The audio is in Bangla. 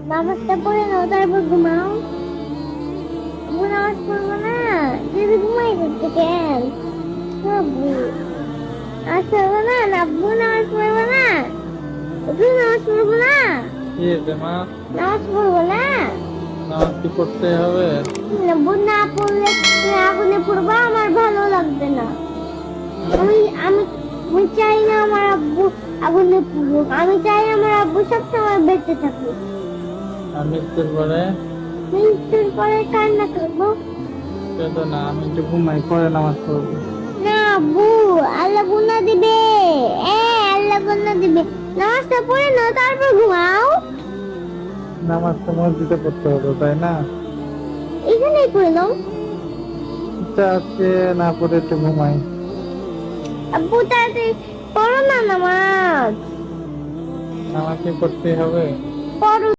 নামাজটা পড়ে নাও তারপর ঘুমাও। আব্বু নামাজ পড়বো না, যদি ঘুমাই করতে কেন? আব্বু নামাজ পড়বো না, আব্বু নামাজ পড়বো না, তুই নামাজ পড়বো না, কি হয়েছে মা? নামাজ পড়বো না। নামাজ কি পড়তে হবে? আব্বু না পড়লে তুমি আগুনে পড়বো, আমার ভালো লাগবে না। আমি আমি আমি চাই না আমার আব্বু আগুনে পড়ুক, আমি চাই আমার আব্বু সবসময় বেঁচে থাকুক। আমি মৃত্যুর পরে মৃত্যুর পরে কান্না করবো কেঁদো না, আমি একটু ঘুমাই, পরে নামাজ পড়বো। না আব্বু, আল্লাহ গুনাহ দিবে। আল্লাহ গুনাহ দিবে। নামাজটা পড়ে নাও তারপর ঘুমাও। নামাজ তো মসজিদে পড়তে হবে, তাই না? এখানেই পড়ে নাও। ইচ্ছা আছে না, পড়ে একটু ঘুমাই। আব্বু তাড়াতাড়ি পড়ো না নামাজ। নামাজ কি পড়তে হবে? পড়ো।